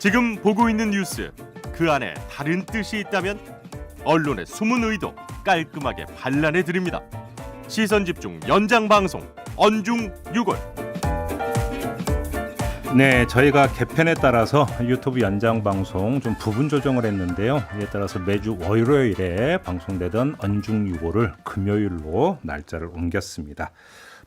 지금 보고 있는 뉴스, 그 안에 다른 뜻이 있다면 언론의 숨은 의도 깔끔하게 반란해 드립니다. 시선집중 연장방송 언중유골. 네, 저희가 개편에 따라서 유튜브 연장 방송 좀 부분 조정을 했는데요. 이에 따라서 매주 월요일에 방송되던 언중유골을 금요일로 날짜를 옮겼습니다.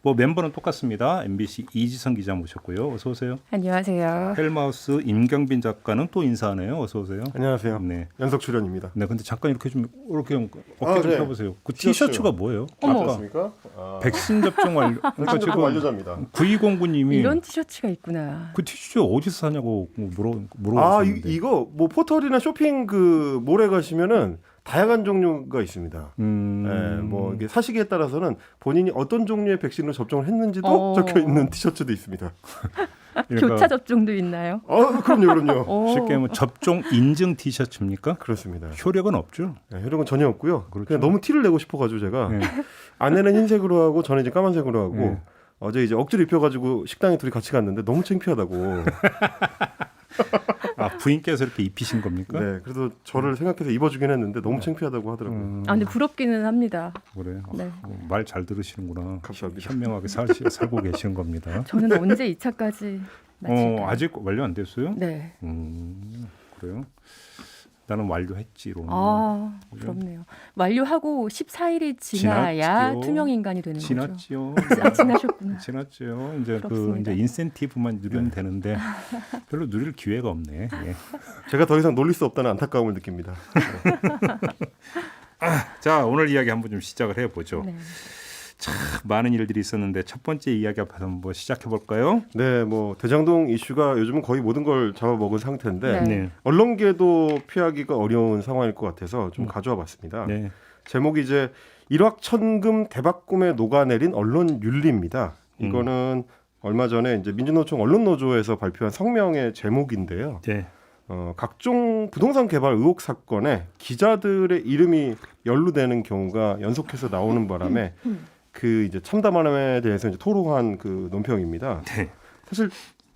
뭐 멤버는 똑같습니다. MBC 이지성 기자 모셨고요. 어서 오세요. 안녕하세요. 헬마우스 임경빈 작가는 또 인사하네요. 어서 오세요. 안녕하세요. 네. 연속 출연입니다. 네, 근데 잠깐 이렇게 좀 이렇게 어깨 좀 네. 펴보세요. 그 티셔츠가 뭐예요? 어떻습니까? 백신 접종 완료. 그러니까 지금 완료자입니다. 9209님이 이런 티셔츠가 있구나. 그 티셔츠 어디서 사냐고 물어보셨는데. 이거 뭐 포털이나 쇼핑 그 몰에 가시면은 다양한 종류가 있습니다. 뭐 이게 사시기에 따라서는 본인이 어떤 종류의 백신으로 접종을 했는지도 적혀 있는 티셔츠도 있습니다. 그러니까 교차 접종도 있나요? 그럼요. 쉽게 하면 접종 인증 티셔츠입니까? 그렇습니다. 효력은 없죠. 네, 이런 전혀 없고요. 그렇죠. 그냥 너무 티를 내고 싶어가지고 제가 네. 아내는 흰색으로 하고 저는 이제 까만색으로 하고 네. 어제 이제 억지로 입혀가지고 식당에 둘이 같이 갔는데 너무 창피하다고. 아, 부인께서 이렇게 입히신 겁니까? 네, 그래도 저를 생각해서 입어주긴 했는데 너무 창피하다고 하더라고요. 근데 부럽기는 합니다. 그래. 네. 말 잘 들으시는구나. 감사합니다. 현명하게 살고 계시는 겁니다. 저는 언제 2차까지 마칠까요? 아직 완료 안 됐어요? 네. 그래요? 나는 완료했지로. 아, 부럽네요. 완료하고 14일이 지나야 지났지요. 투명 인간이 되는 거죠. 지났지요. 지나셨구나. 지났죠. 이제 부럽습니다. 이제 인센티브만 누리면 되는데 별로 누릴 기회가 없네. 예. 제가 더 이상 놀릴 수 없다는 안타까움을 느낍니다. 자, 오늘 이야기 한번 좀 시작을 해보죠. 네. 참 많은 일들이 있었는데 첫 번째 이야기 앞에서 한번 시작해 볼까요? 네, 뭐 대장동 이슈가 요즘은 거의 모든 걸 잡아먹은 상태인데 네. 언론계도 피하기가 어려운 상황일 것 같아서 좀 가져와 봤습니다. 네. 제목이 이제 일확천금 대박 꿈에 녹아내린 언론 윤리입니다. 이거는 얼마 전에 이제 민주노총 언론노조에서 발표한 성명의 제목인데요. 네. 각종 부동산 개발 의혹 사건에 기자들의 이름이 연루되는 경우가 연속해서 나오는 바람에 그 이제 참담함에 대해서 이제 토로한 그 논평입니다. 네. 사실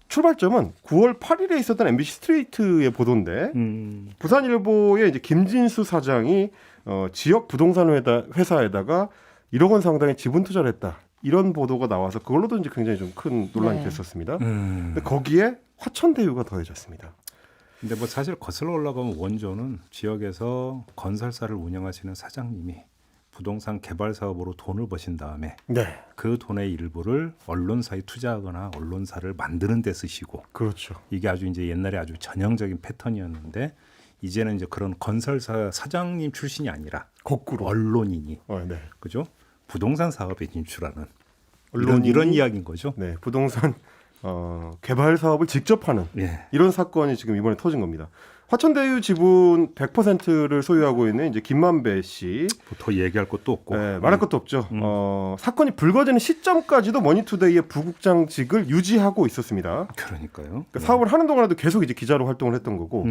출발점은 9월 8일에 있었던 MBC 스트레이트의 보도인데 부산일보의 이제 김진수 사장이 지역 부동산 회사에다가 1억 원 상당의 지분 투자를 했다. 이런 보도가 나와서 그걸로도 이제 굉장히 좀 큰 논란이 네. 됐었습니다. 근데 거기에 화천대유가 더해졌습니다. 근데 뭐 사실 거슬러 올라가면 원조는 지역에서 건설사를 운영하시는 사장님이 부동산 개발 사업으로 돈을 버신 다음에 네, 그 돈의 일부를 언론사에 투자하거나 언론사를 만드는 데 쓰시고 그렇죠. 이게 아주 이제 옛날에 아주 전형적인 패턴이었는데 이제는 이제 그런 건설사 사장님 출신이 아니라 거꾸로. 언론인이 네. 그죠? 부동산 사업에 진출하는 언론인이 이런 이야기인 거죠. 네, 부동산 개발 사업을 직접 하는 예. 이런 사건이 지금 이번에 터진 겁니다. 화천대유 지분 100%를 소유하고 있는 이제 김만배 씨. 더 얘기할 것도 없고. 네, 말할 것도 없죠. 사건이 불거지는 시점까지도 머니투데이의 부국장직을 유지하고 있었습니다. 그러니까요. 그러니까 사업을 하는 동안에도 계속 이제 기자로 활동을 했던 거고.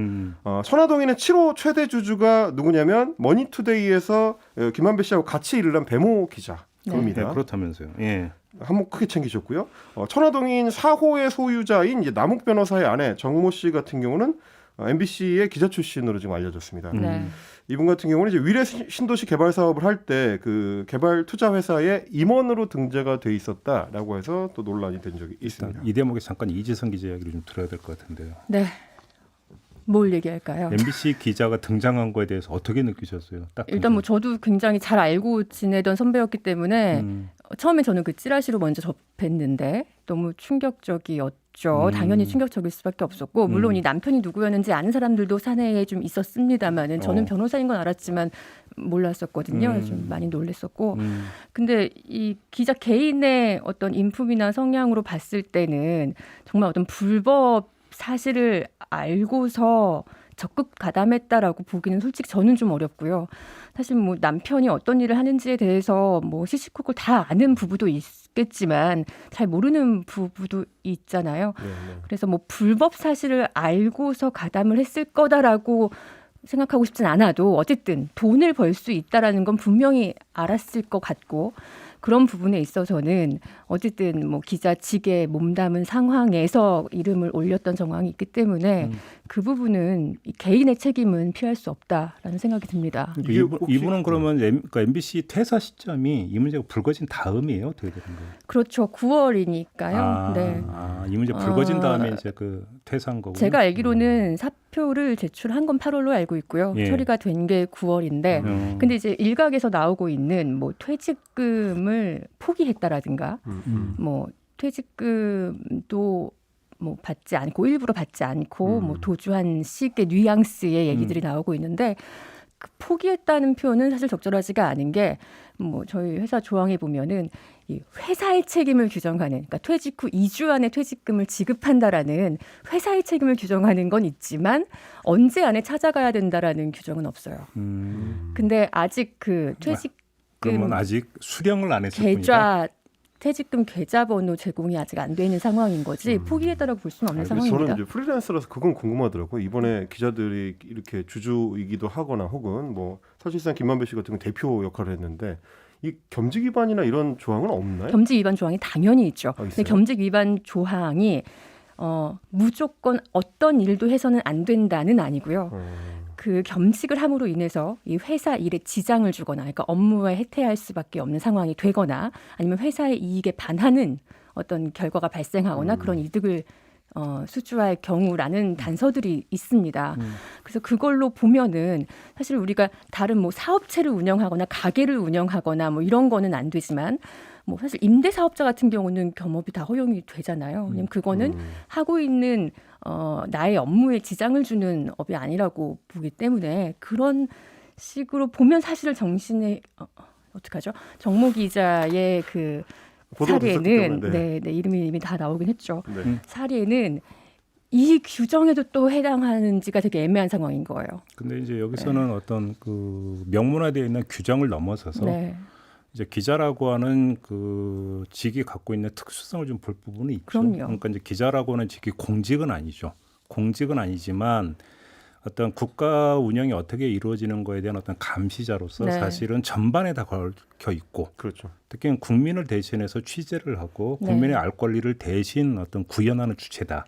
천화동인의 7호 최대 주주가 누구냐면 머니투데이에서 김만배 씨하고 같이 일을 한 배모 기자입니다. 네, 그렇다면서요. 예. 한몫 크게 챙기셨고요. 천화동인 4호의 소유자인 이제 남욱 변호사의 아내 정모 씨 같은 경우는 MBC의 기자 출신으로 지금 알려졌습니다. 네. 이분 같은 경우는 이제 위례 신도시 개발 사업을 할 때 그 개발 투자 회사의 임원으로 등재가 돼 있었다라고 해서 또 논란이 된 적이 있습니다. 이 대목에 잠깐 이지성 기자 이야기를 좀 들어야 될 것 같은데요. 네. 뭘 얘기할까요? MBC 기자가 등장한 거에 대해서 어떻게 느끼셨어요? 딱 일단 뭐 저도 굉장히 잘 알고 지내던 선배였기 때문에 처음에 저는 그 찌라시로 먼저 접했는데 너무 충격적이었죠. 당연히 충격적일 수밖에 없었고 물론 이 남편이 누구였는지 아는 사람들도 사내에 좀 있었습니다만은 저는 변호사인 건 알았지만 몰랐었거든요. 좀 많이 놀랬었고 근데 이 기자 개인의 어떤 인품이나 성향으로 봤을 때는 정말 어떤 불법 사실을 알고서 적극 가담했다라고 보기는 솔직히 저는 좀 어렵고요. 사실 뭐 남편이 어떤 일을 하는지에 대해서 뭐 시시콜콜 다 아는 부부도 있겠지만 잘 모르는 부부도 있잖아요. 네. 그래서 뭐 불법 사실을 알고서 가담을 했을 거다라고 생각하고 싶진 않아도 어쨌든 돈을 벌 수 있다라는 건 분명히 알았을 것 같고 그런 부분에 있어서는 어쨌든 뭐 기자직에 몸담은 상황에서 이름을 올렸던 정황이 있기 때문에 그 부분은 개인의 책임은 피할 수 없다라는 생각이 듭니다. 이분은 그러면 그러니까 MBC 퇴사 시점이 이 문제가 불거진 다음이에요? 어떻게 되는 거예요? 그렇죠. 9월이니까요. 네. 이 문제 불거진 다음에 이제 그 퇴사한 거고. 제가 알기로는 사표를 제출한 건 8월로 알고 있고요. 예. 처리가 된 게 9월인데, 근데 이제 일각에서 나오고 있는 뭐 퇴직금을 포기했다라든가, 뭐 퇴직금도 뭐 받지 않고 일부러 받지 않고 뭐 도주한 식의 뉘앙스의 얘기들이 나오고 있는데. 그 포기했다는 표현은 사실 적절하지가 않은 게 뭐 저희 회사 조항에 보면은 이 회사의 책임을 규정하는, 그러니까 퇴직 후 2주 안에 퇴직금을 지급한다라는 회사의 책임을 규정하는 건 있지만 언제 안에 찾아가야 된다라는 규정은 없어요. 근데 아직 그 퇴직금 그러면 아직 수령을 안 했을 뿐이다. 계좌 퇴직금 계좌번호 제공이 아직 안 돼 있는 상황인 거지 포기했다라고 볼 수는 없는 상황입니다. 저는 이제 프리랜서라서 그건 궁금하더라고요. 이번에 기자들이 이렇게 주주이기도 하거나 혹은 뭐 사실상 김만배 씨 같은 경우 대표 역할을 했는데 이 겸직 위반이나 이런 조항은 없나요? 겸직 위반 조항이 당연히 있죠. 있어요? 근데 겸직 위반 조항이 무조건 어떤 일도 해서는 안 된다는 아니고요. 그 겸직을 함으로 인해서 이 회사 일에 지장을 주거나, 그러니까 업무에 해태할 수밖에 없는 상황이 되거나, 아니면 회사의 이익에 반하는 어떤 결과가 발생하거나 그런 이득을 수주할 경우라는 단서들이 있습니다. 그래서 그걸로 보면은 사실 우리가 다른 뭐 사업체를 운영하거나 가게를 운영하거나 뭐 이런 거는 안 되지만 뭐 사실 임대 사업자 같은 경우는 겸업이 다 허용이 되잖아요. 왜냐면 그거는 하고 있는 나의 업무에 지장을 주는 업이 아니라고 보기 때문에 그런 식으로 보면 사실 정신에 어떡하죠? 정모 기자의 그 사례는 네, 이름이 이미 다 나오긴 했죠. 네. 사례는 이 규정에도 또 해당하는지가 되게 애매한 상황인 거예요. 근데 이제 여기서는 어떤 그 명문화되어 있는 규정을 넘어서서 네. 이제 기자라고 하는 그 직이 갖고 있는 특수성을 좀 볼 부분이 있죠. 그럼요. 그러니까 이제 기자라고 하는 직이 공직은 아니죠. 공직은 아니지만 어떤 국가 운영이 어떻게 이루어지는 거에 대한 어떤 감시자로서 네. 사실은 전반에 다 걸쳐 있고, 그렇죠. 특히 국민을 대신해서 취재를 하고 네. 국민의 알 권리를 대신 어떤 구현하는 주체다.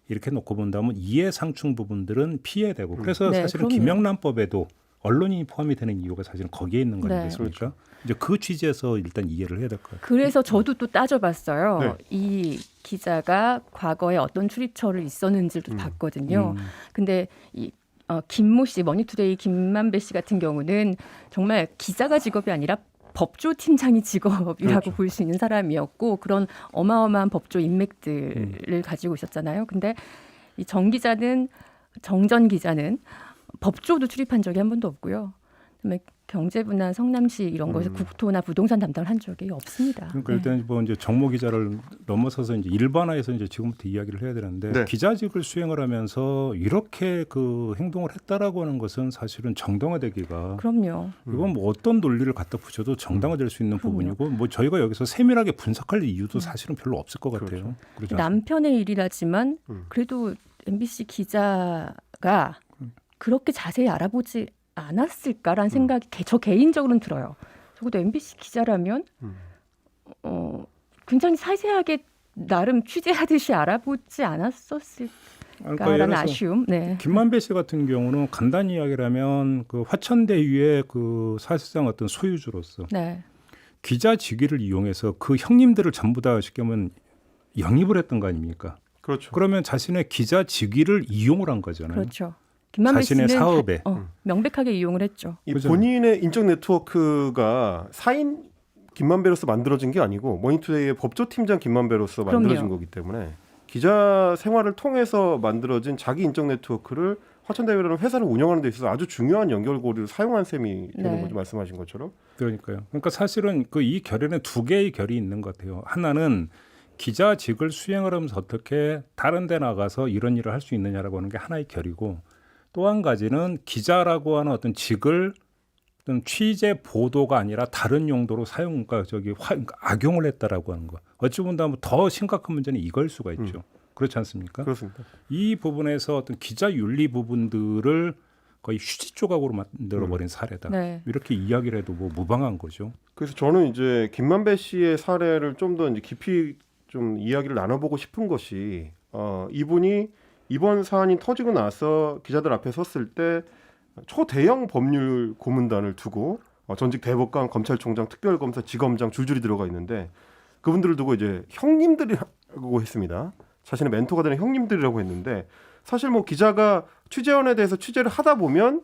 이렇게 놓고 본다면 이해상충 부분들은 피해되고, 그래서 네, 사실은 그럼요. 김영란법에도 언론인이 포함이 되는 이유가 사실은 거기에 있는 거 네. 아니겠습니까? 이제 그 취지에서 일단 이해를 해야 될 것 같아요. 그래서 저도 또 따져봤어요. 네. 이 기자가 과거에 어떤 출입처를 있었는지를 봤거든요. 근데 이 김모 씨, 머니투데이 김만배 씨 같은 경우는 정말 기자가 직업이 아니라 법조 팀장이 직업이라고 그렇죠. 볼 수 있는 사람이었고 그런 어마어마한 법조 인맥들을 가지고 있었잖아요. 근데 이 정 전 기자는 법조도 출입한 적이 한 번도 없고요. 그다음에 경제부나 성남시 이런 거에서 국토나 부동산 담당을 한 적이 없습니다. 그러니까 일단 뭐 이제 정모 기자를 넘어서서 이제 일반화해서 이제 지금부터 이야기를 해야 되는데 네. 기자직을 수행을 하면서 이렇게 그 행동을 했다라고 하는 것은 사실은 정당화되기가 그럼요. 이건 뭐 어떤 논리를 갖다 붙여도 정당화될 수 있는 그럼요. 부분이고 뭐 저희가 여기서 세밀하게 분석할 이유도 사실은 별로 없을 것 같아요. 그렇죠. 그렇지 않습니까? 남편의 일이라지만 그래도 MBC 기자가 그렇게 자세히 알아보지 않았을까라는 생각이 저 개인적으로는 들어요. 적어도 MBC 기자라면 굉장히 세세하게 나름 취재하듯이 알아보지 않았었을까라는 그러니까 예를 들어서 아쉬움. 네. 김만배 씨 같은 경우는 간단히 이야기를 하면 그 화천대유의 그 사실상 어떤 소유주로서 네. 기자 직위를 이용해서 그 형님들을 전부 다 쉽게 하면 영입을 했던 거 아닙니까? 그렇죠. 그러면 자신의 기자 직위를 이용을 한 거잖아요. 그렇죠. 김만배 자신의 씨는 사업에. 명백하게 이용을 했죠. 이 그죠. 본인의 인적 네트워크가 사인 김만배로서 만들어진 게 아니고 머니투데이의 법조팀장 김만배로서 그럼요. 만들어진 거기 때문에 기자 생활을 통해서 만들어진 자기 인적 네트워크를 화천대유라는 회사를 운영하는 데 있어서 아주 중요한 연결고리를 사용한 셈이 되는 네. 거죠. 말씀하신 것처럼. 그러니까요. 그러니까 사실은 그 이 결에는 두 개의 결이 있는 것 같아요. 하나는 기자직을 수행을 하면서 어떻게 다른 데 나가서 이런 일을 할 수 있느냐라고 하는 게 하나의 결이고, 또 한 가지는 기자라고 하는 어떤 직을 어떤 취재 보도가 아니라 다른 용도로 사용, 그러니까 악용을 했다라고 하는 거. 어찌 본다면 더 심각한 문제는 이걸 수가 있죠. 그렇지 않습니까? 그렇습니다. 이 부분에서 어떤 기자 윤리 부분들을 거의 휴지 조각으로 만들어버린 사례다. 네. 이렇게 이야기를 해도 뭐 무방한 거죠. 그래서 저는 이제 김만배 씨의 사례를 좀 더 이제 깊이 좀 이야기를 나눠보고 싶은 것이 이분이 이번 사안이 터지고 나서 기자들 앞에 섰을 때 초대형 법률 고문단을 두고 전직 대법관, 검찰총장, 특별검사, 지검장 줄줄이 들어가 있는데 그분들을 두고 이제 형님들이라고 했습니다. 자신의 멘토가 되는 형님들이라고 했는데 사실 뭐 기자가 취재원에 대해서 취재를 하다 보면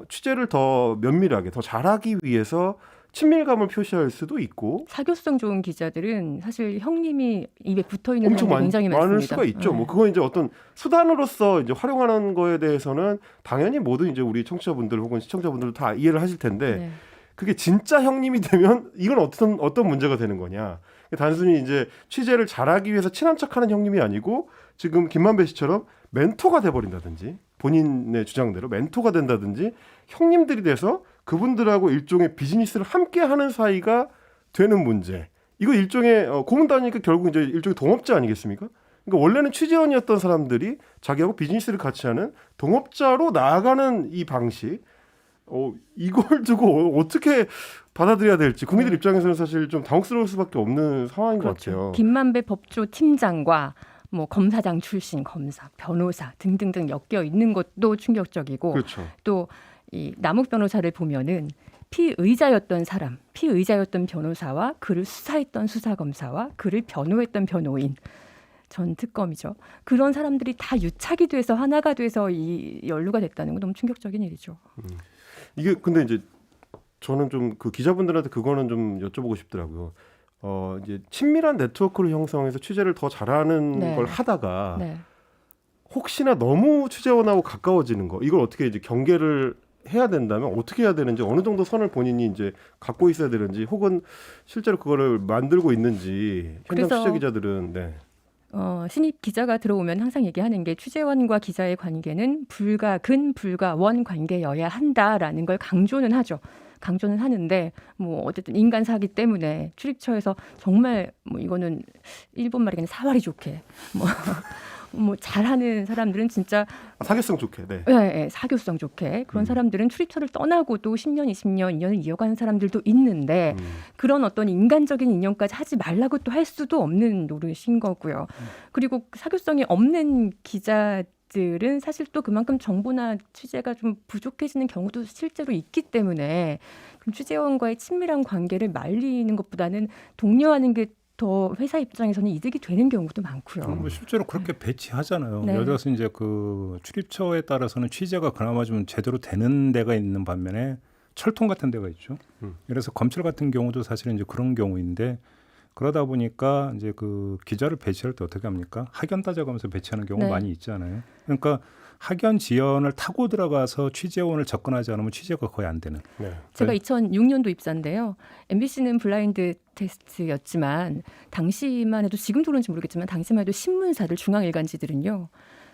취재를 더 면밀하게 더 잘하기 위해서 친밀감을 표시할 수도 있고 사교성 좋은 기자들은 사실 형님이 입에 붙어 있는 엄청 경우가 굉장히 많을 많습니다. 수가 있죠. 네. 뭐 그건 이제 어떤 수단으로서 이제 활용하는 거에 대해서는 당연히 모든 이제 우리 청취자분들 혹은 시청자분들 다 이해를 하실 텐데 네. 그게 진짜 형님이 되면 이건 어떤 문제가 되는 거냐? 단순히 이제 취재를 잘하기 위해서 친한 척하는 형님이 아니고 지금 김만배 씨처럼 멘토가 돼버린다든지 본인의 주장대로 멘토가 된다든지 형님들이 돼서 그분들하고 일종의 비즈니스를 함께 하는 사이가 되는 문제. 이거 일종의 고문단이니까 결국 이제 일종의 동업자 아니겠습니까? 그러니까 원래는 취재원이었던 사람들이 자기하고 비즈니스를 같이 하는 동업자로 나아가는 이 방식. 이걸 두고 어떻게 받아들여야 될지 국민들 입장에서는 사실 좀 당혹스러울 수밖에 없는 상황인 것 같아요. 김만배 법조 팀장과 뭐 검사장 출신 검사, 변호사 등등등 엮여 있는 것도 충격적이고 그렇죠. 또 이 남욱 변호사를 보면은 피의자였던 사람, 피의자였던 변호사와 그를 수사했던 수사검사와 그를 변호했던 변호인 전 특검이죠. 그런 사람들이 다 유착이 돼서 하나가 돼서 이 연루가 됐다는 건 너무 충격적인 일이죠. 이게 근데 이제 저는 좀 그 기자분들한테 그거는 좀 여쭤보고 싶더라고요. 이제 친밀한 네트워크를 형성해서 취재를 더 잘하는 네. 걸 하다가 네. 혹시나 너무 취재원하고 가까워지는 거 이걸 어떻게 이제 경계를 해야 된다면 어떻게 해야 되는지 어느 정도 선을 본인이 이제 갖고 있어야 되는지 혹은 실제로 그거를 만들고 있는지 현장 그래서 취재 기자들은 네. 신입 기자가 들어오면 항상 얘기하는 게 취재원과 기자의 관계는 불가 원 관계여야 한다라는 걸 강조는 하죠. 강조는 하는데 뭐 어쨌든 인간사기 때문에 출입처에서 정말 뭐 이거는 일본 말이 그냥 사활이 좋게 뭐 잘하는 사람들은 진짜 사교성 좋게 네. 네, 사교성 좋게 그런 사람들은 출입처를 떠나고도 10년, 20년, 2년을 이어가는 사람들도 있는데 그런 어떤 인간적인 인연까지 하지 말라고 또 할 수도 없는 노릇인 거고요. 그리고 사교성이 없는 기자들은 사실 또 그만큼 정보나 취재가 좀 부족해지는 경우도 실제로 있기 때문에 그럼 취재원과의 친밀한 관계를 말리는 것보다는 독려하는 게 더 회사 입장에서는 이득이 되는 경우도 많고요. 뭐 실제로 그렇게 배치하잖아요. 네. 예를 들어서 이제 그 출입처에 따라서는 취재가 그나마 좀 제대로 되는 데가 있는 반면에 철통 같은 데가 있죠. 그래서 검찰 같은 경우도 사실은 이제 그런 경우인데 그러다 보니까 이제 그 기자를 배치할 때 어떻게 합니까? 학연 따져가면서 배치하는 경우가 네. 많이 있잖아요. 그러니까 학연 지연을 타고 들어가서 취재원을 접근하지 않으면 취재가 거의 안 되는. 네. 제가 2006년도 입사인데요. MBC는 블라인드 테스트였지만 당시만 해도 지금도 그런지 모르겠지만 당시만 해도 신문사들 중앙일간지들은요.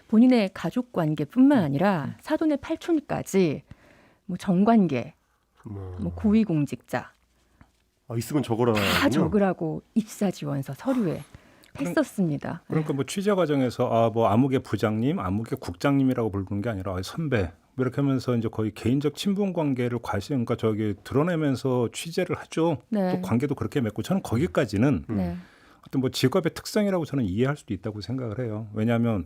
본인의 가족관계뿐만 아니라 사돈의 팔촌까지 뭐 정관계, 뭐 고위공직자 있으면 적어라. 다 적으라고 입사지원서 서류에 했었습니다. 그러니까 뭐 취재 과정에서 뭐 아무개 부장님, 아무개 국장님이라고 부르는 게 아니라 선배 뭐 이렇게 하면서 이제 거의 개인적 친분 관계를 그러니까 저기 드러내면서 취재를 하죠. 네. 또 관계도 그렇게 맺고 저는 거기까지는 네. 어떤 뭐 직업의 특성이라고 저는 이해할 수도 있다고 생각을 해요. 왜냐하면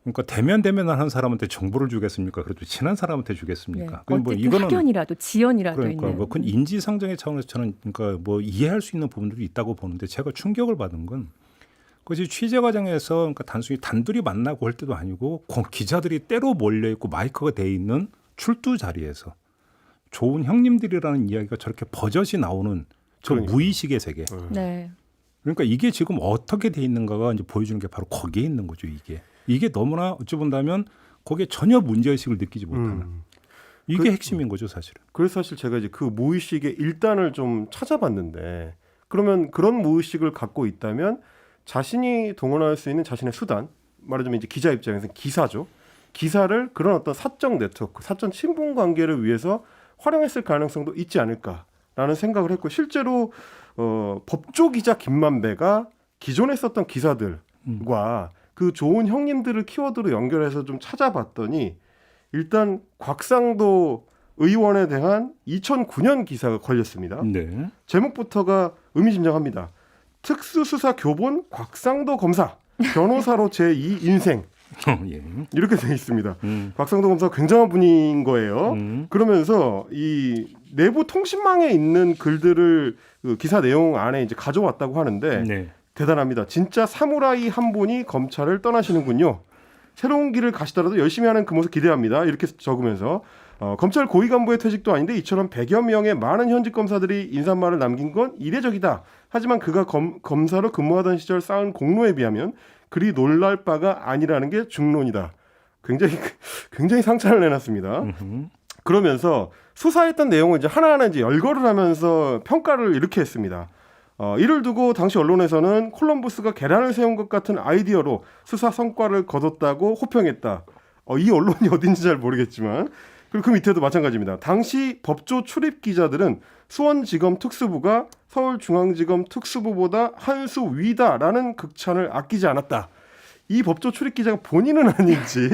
그러니까 대면을 한 사람한테 정보를 주겠습니까? 그래도 친한 사람한테 주겠습니까? 네. 그건 뭐 어쨌든 이거는 학연이라도 지연이라도 그러니까 있는. 뭐 그건 인지상정의 차원에서 저는 그러니까 뭐 이해할 수 있는 부분들이 있다고 보는데 제가 충격을 받은 건 그것이 취재 과정에서 그러니까 단순히 단둘이 만나고 할 때도 아니고 기자들이 때로 몰려 있고 마이크가 돼 있는 출두 자리에서 좋은 형님들이라는 이야기가 저렇게 버젓이 나오는 저 그러니까. 무의식의 세계. 네. 그러니까 이게 지금 어떻게 돼 있는가가 이제 보여주는 게 바로 거기에 있는 거죠. 이게 너무나 어찌 본다면 거기에 전혀 문제의식을 느끼지 못하는 이게 핵심인 거죠, 사실은. 그래서 사실 제가 이제 그 무의식의 일단을 좀 찾아봤는데 그러면 그런 무의식을 갖고 있다면 자신이 동원할 수 있는 자신의 수단, 말하자면 이제 기자 입장에서는 기사죠. 기사를 그런 어떤 사적 네트워크, 사적 친분 관계를 위해서 활용했을 가능성도 있지 않을까라는 생각을 했고 실제로 법조 기자 김만배가 기존에 썼던 기사들과 그 좋은 형님들을 키워드로 연결해서 좀 찾아봤더니 일단 곽상도 의원에 대한 2009년 기사가 걸렸습니다. 네. 제목부터가 의미심장합니다. 특수수사 교본 곽상도 검사 변호사로 제2 인생 예. 이렇게 되어 있습니다. 곽상도 검사 굉장한 분인 거예요. 그러면서 이 내부 통신망에 있는 글들을 그 기사 내용 안에 이제 가져왔다고 하는데 네. 대단합니다. 진짜 사무라이 한 분이 검찰을 떠나시는군요. 새로운 길을 가시더라도 열심히 하는 그 모습 기대합니다. 이렇게 적으면서 검찰 고위 간부의 퇴직도 아닌데 이처럼 100여 명의 많은 현직 검사들이 인사말을 남긴 건 이례적이다. 하지만 그가 검사로 근무하던 시절 쌓은 공로에 비하면 그리 놀랄 바가 아니라는 게 중론이다. 굉장히 상처를 내놨습니다. 그러면서 수사했던 내용을 이제 하나하나 이제 열거를 하면서 평가를 이렇게 했습니다. 이를 두고 당시 언론에서는 콜럼버스가 계란을 세운 것 같은 아이디어로 수사 성과를 거뒀다고 호평했다. 이 언론이 어딘지 잘 모르겠지만 그리고 그 밑에도 마찬가지입니다. 당시 법조 출입 기자들은 수원지검 특수부가 서울중앙지검 특수부보다 한 수 위다라는 극찬을 아끼지 않았다. 이 법조 출입 기자가 본인은 아닌지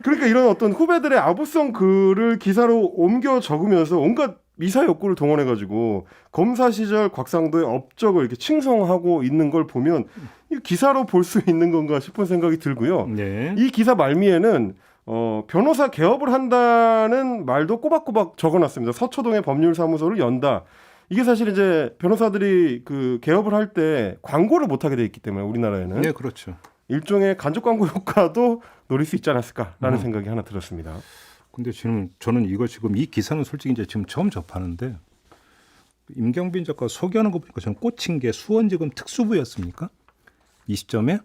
그러니까 이런 어떤 후배들의 아부성 글을 기사로 옮겨 적으면서 온갖 미사 욕구를 동원해가지고 검사 시절 곽상도의 업적을 이렇게 칭송하고 있는 걸 보면 이 기사로 볼 수 있는 건가 싶은 생각이 들고요. 네. 이 기사 말미에는 변호사 개업을 한다는 말도 꼬박꼬박 적어놨습니다. 서초동의 법률사무소를 연다. 이게 사실 이제 변호사들이 그 개업을 할 때 광고를 못 하게 돼 있기 때문에 우리나라에는 네, 그렇죠. 일종의 간접 광고 효과도 노릴 수 있지 않았을까라는 생각이 하나 들었습니다. 근데 지금 저는 이 기사는 솔직히 이제 지금 처음 접하는데 임경빈 작가 소개하는 거 보니까 저는 꽂힌 게 수원지검 특수부였습니까? 이 시점에?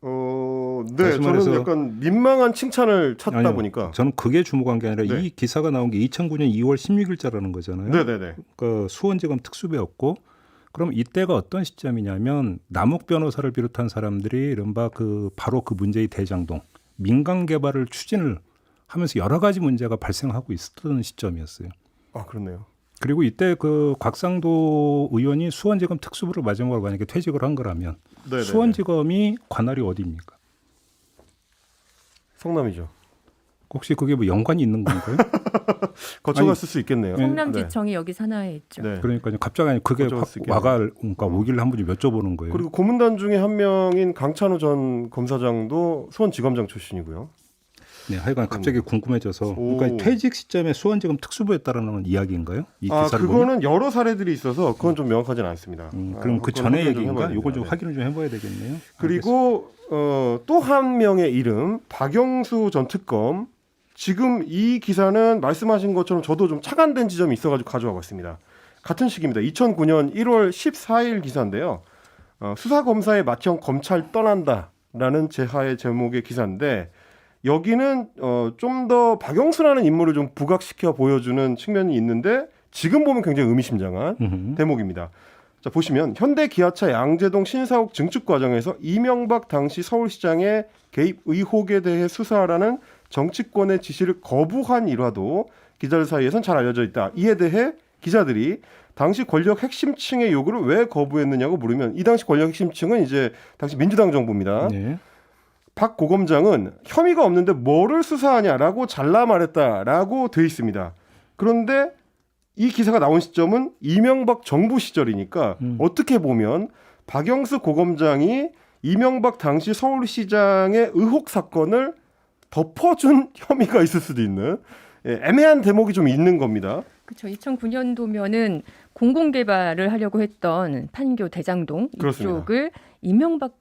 네, 다시 말해서- 저는 약간 민망한 칭찬을 찾다 아니요, 보니까. 저는 그게 주목한 게 아니라 네. 이 기사가 나온 게 2009년 2월 16일자라는 거잖아요. 네네네. 그러니까 수원지검 특수부였고, 그럼 이때가 어떤 시점이냐면 남욱 변호사를 비롯한 사람들이 이른바 바로 그 문제의 대장동 민간 개발을 추진을 하면서 여러 가지 문제가 발생하고 있었던 시점이었어요. 아, 그렇네요. 그리고 이때 그 곽상도 의원이 수원지검 특수부를 마지막으로 만약에 퇴직을 한 거라면 네네네. 수원지검이 관할이 어디입니까? 성남이죠. 혹시 그게 뭐 연관이 있는 건가요? 거쳐갔을 수 있겠네요. 성남지청이 여기 산하에 있죠. 네. 그러니까요. 갑자기 그게 거쳐갈 수 있겠네요. 그러니까 오길래 한번 좀 여쭤보는 거예요. 그리고 고문단 중에 한 명인 강찬호 전 검사장도 수원지검장 출신이고요. 네, 하여간 갑자기 궁금해져서 오. 그러니까 퇴직 시점에 수원지검 특수부였다라는 이야기인가요? 이 기사를 보면? 그거는 여러 사례들이 있어서 그건 좀 명확하지는 않습니다. 그럼 그 그건 전에 확인을 좀 얘기인가? 해봐야 요거 좀 됩니다. 확인을 좀 해봐야 되겠네요. 그리고 또 한 명의 이름 박영수 전 특검. 지금 이 기사는 말씀하신 것처럼 저도 좀 착안된 지점이 있어가지고 가져와 봤습니다. 같은 시기입니다. 2009년 1월 14일 기사인데요. 수사검사의 맏형 검찰 떠난다라는 제하의 제목의 기사인데 여기는 좀 더 박영수라는 인물을 좀 부각시켜 보여주는 측면이 있는데 지금 보면 굉장히 의미심장한 대목입니다. 자, 보시면 현대 기아차 양재동 신사옥 증축 과정에서 이명박 당시 서울시장의 개입 의혹에 대해 수사하라는 정치권의 지시를 거부한 일화도 기자들 사이에선 잘 알려져 있다. 이에 대해 기자들이 당시 권력 핵심층의 요구를 왜 거부했느냐고 물으면 이 당시 권력 핵심층은 이제 당시 민주당 정부입니다. 네. 박 고검장은 혐의가 없는데 뭐를 수사하냐라고 잘라 말했다라고 돼 있습니다. 그런데 이 기사가 나온 시점은 이명박 정부 시절이니까 어떻게 보면 박영수 고검장이 이명박 당시 서울시장의 의혹 사건을 덮어준 혐의가 있을 수도 있는 애매한 대목이 좀 있는 겁니다. 그렇죠. 2009년도면은 공공개발을 하려고 했던 판교 대장동 그렇습니다. 이쪽을 이명박이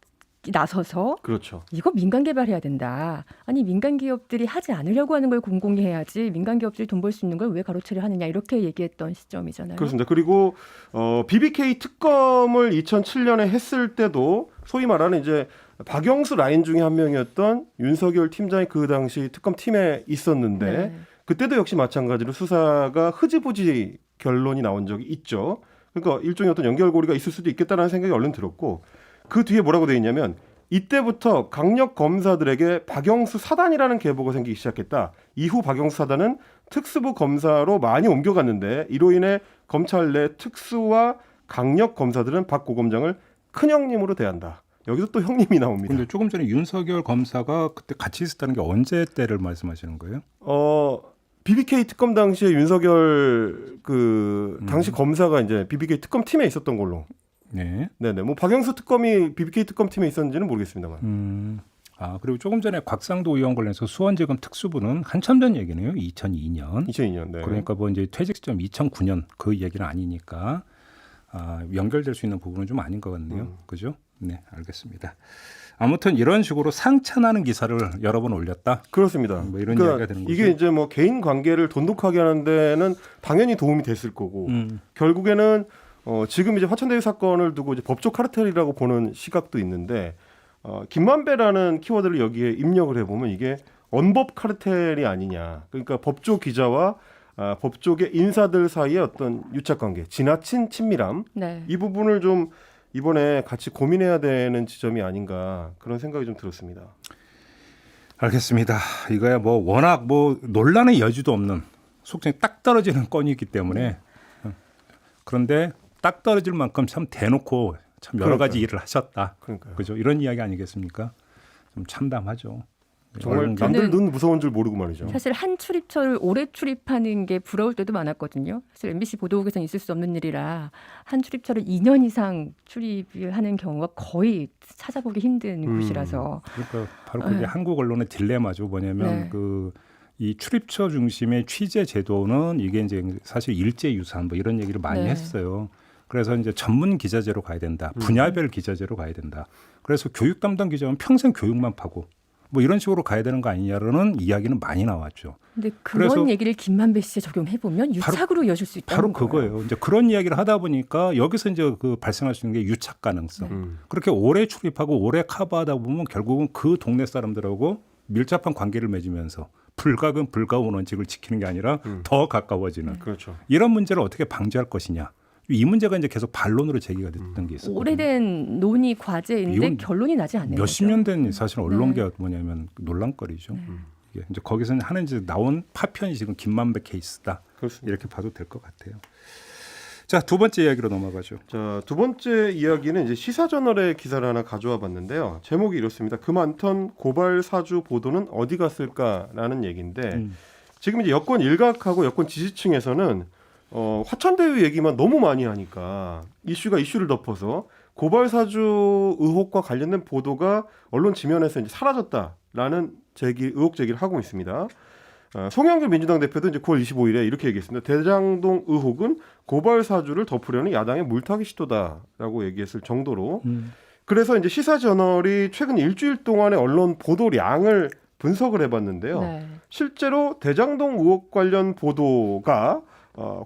나서서 그렇죠. 이거 민간 개발해야 된다. 아니 민간 기업들이 하지 않으려고 하는 걸 공공이 해야지 민간 기업들이 돈 벌 수 있는 걸 왜 가로채를 하느냐 이렇게 얘기했던 시점이잖아요. 그렇습니다. 그리고 BBK 특검을 2007년에 했을 때도 소위 말하는 이제 박영수 라인 중에 한 명이었던 윤석열 팀장이 그 당시 특검 팀에 있었는데 네. 그때도 역시 마찬가지로 수사가 흐지부지 결론이 나온 적이 있죠. 그러니까 일종의 어떤 연결고리가 있을 수도 있겠다는 생각이 얼른 들었고 그 뒤에 뭐라고 돼 있냐면 이때부터 강력 검사들에게 박영수 사단이라는 계보가 생기기 시작했다. 이후 박영수 사단은 특수부 검사로 많이 옮겨갔는데 이로 인해 검찰 내 특수와 강력 검사들은 박 고검장을 큰형님으로 대한다. 여기서 또 형님이 나옵니다. 근데 조금 전에 윤석열 검사가 그때 같이 있었다는 게 언제 때를 말씀하시는 거예요? BBK 특검 당시에 윤석열 그 당시 검사가 이제 BBK 특검 팀에 있었던 걸로. 네. 네네. 뭐 박영수 특검이 BBK 특검 팀에 있었는지는 모르겠습니다만. 그리고 조금 전에 곽상도 의원 관련해서 수원지검 특수부는 한참 전 얘기네요. 2002년. 2002년. 네. 그러니까 뭐 이제 퇴직 시점 2009년 그 얘기는 아니니까 연결될 수 있는 부분은 좀 아닌 것 같네요. 그죠? 네, 알겠습니다. 아무튼 이런 식으로 상찬하는 기사를 여러 번 올렸다. 그렇습니다. 뭐 이런 그러니까 이야기가 되는 거죠. 이게 이제 뭐 개인 관계를 돈독하게 하는 데는 당연히 도움이 됐을 거고 결국에는 지금 이제 화천대유 사건을 두고 이제 법조 카르텔이라고 보는 시각도 있는데 김만배라는 키워드를 여기에 입력을 해보면 이게 언법 카르텔이 아니냐. 그러니까 법조 기자와 법조계 인사들 사이의 어떤 유착관계, 지나친 친밀함 네. 이 부분을 좀 이번에 같이 고민해야 되는 지점이 아닌가 그런 생각이 좀 들었습니다. 알겠습니다. 이거야 뭐 워낙 뭐 논란의 여지도 없는 속칭 딱 떨어지는 건이기 때문에 그런데 딱 떨어질 만큼 참 대놓고 참 여러 가지 일을 하셨다. 그러니까요. 그죠? 이런 이야기 아니겠습니까? 좀 참담하죠. 정말 남들 눈 무서운 줄 모르고 말이죠. 사실 한 출입처를 오래 출입하는 게 부러울 때도 많았거든요. 사실 MBC 보도국에서는 있을 수 없는 일이라 한 출입처를 2년 이상 출입을 하는 경우가 거의 찾아보기 힘든 곳이라서. 그러니까 바로 그게 한국 언론의 딜레마죠. 뭐냐면 네. 이 출입처 중심의 취재 제도는 이게 이제 사실 일제 유산 뭐 이런 얘기를 많이 네. 했어요. 그래서 이제 전문 기자재로 가야 된다. 분야별 기자재로 가야 된다. 그래서 교육 담당 기자는 평생 교육만 파고 뭐 이런 식으로 가야 되는 거 아니냐라는 이야기는 많이 나왔죠. 근데 그런 그래서 얘기를 김만배 씨에 적용해 보면 유착으로 이어질 수 있다는 바로 거예요. 그거예요. 이제 그런 이야기를 하다 보니까 여기서 이제 그 발생할 수 있는 게 유착 가능성. 그렇게 오래 출입하고 오래 커버하다 보면 결국은 그 동네 사람들하고 밀접한 관계를 맺으면서 불가근 불가운 원칙을 지키는 게 아니라 더 가까워지는 그렇죠. 이런 문제를 어떻게 방지할 것이냐. 이 문제가 이제 계속 반론으로 제기가 됐던 게 있어요. 오래된 논의 과제인데 이건 결론이 나지 않는 몇십 거죠. 년 된 사실 언론계가 뭐냐면 논란거리죠. 이게 이제 거기서 하는 이제 나온 파편이 지금 김만배 케이스다. 그렇습니다. 이렇게 봐도 될 것 같아요. 자, 두 번째 이야기로 넘어가죠. 자, 두 번째 이야기는 이제 시사저널의 기사를 하나 가져와 봤는데요. 제목이 이렇습니다. 그 많던 고발 사주 보도는 어디 갔을까라는 얘기인데 지금 이제 여권 일각하고 여권 지지층에서는 화천대유 얘기만 너무 많이 하니까 이슈가 이슈를 덮어서 고발 사주 의혹과 관련된 보도가 언론 지면에서 이제 사라졌다라는 의혹 제기를 하고 있습니다. 송영길 민주당 대표도 이제 9월 25일에 이렇게 얘기했습니다. 대장동 의혹은 고발 사주를 덮으려는 야당의 물타기 시도다라고 얘기했을 정도로 그래서 이제 시사저널이 최근 일주일 동안의 언론 보도량을 분석을 해봤는데요. 네. 실제로 대장동 의혹 관련 보도가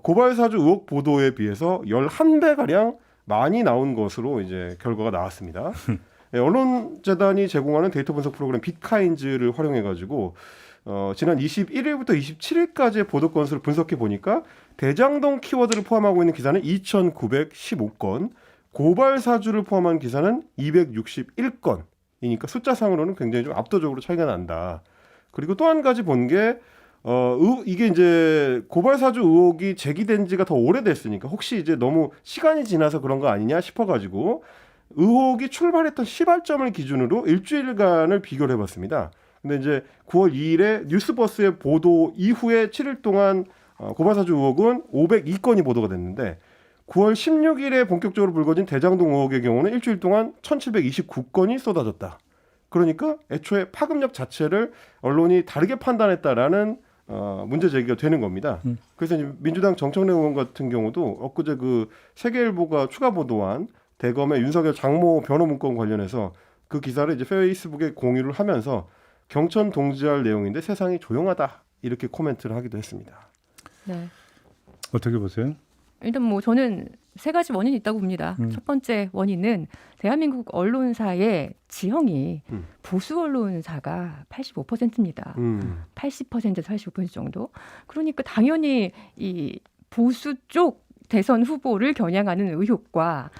고발 사주 의혹 보도에 비해서 11배가량 많이 나온 것으로 이제 결과가 나왔습니다. 언론재단이 제공하는 데이터 분석 프로그램 빅카인즈를 활용해가지고 지난 21일부터 27일까지의 보도 건수를 분석해 보니까 대장동 키워드를 포함하고 있는 기사는 2,915건, 고발 사주를 포함한 기사는 261건이니까 숫자상으로는 굉장히 좀 압도적으로 차이가 난다. 그리고 또 한 가지 본 게 이게 이제 고발 사주 의혹이 제기된 지가 더 오래됐으니까 혹시 이제 너무 시간이 지나서 그런 거 아니냐 싶어가지고 의혹이 출발했던 시발점을 기준으로 일주일간을 비교를 해봤습니다. 근데 이제 9월 2일에 뉴스버스의 보도 이후에 7일 동안 고발 사주 의혹은 502건이 보도가 됐는데 9월 16일에 본격적으로 불거진 대장동 의혹의 경우는 일주일 동안 1,729건이 쏟아졌다. 그러니까 애초에 파급력 자체를 언론이 다르게 판단했다라는 문제 제기가 되는 겁니다. 그래서 이제 민주당 정청래 의원 같은 경우도 엊그제 그 세계일보가 추가 보도한 대검의 윤석열 장모 변호 문건 관련해서 그 기사를 이제 페이스북에 공유를 하면서 경천 동지할 내용인데 세상이 조용하다 이렇게 코멘트를 하기도 했습니다. 네. 어떻게 보세요? 일단 뭐 저는 세 가지 원인이 있다고 봅니다. 첫 번째 원인은 대한민국 언론사의 지형이 보수 언론사가 85%입니다. 80%에서 85% 정도. 그러니까 당연히 이 보수 쪽 대선 후보를 겨냥하는 의혹과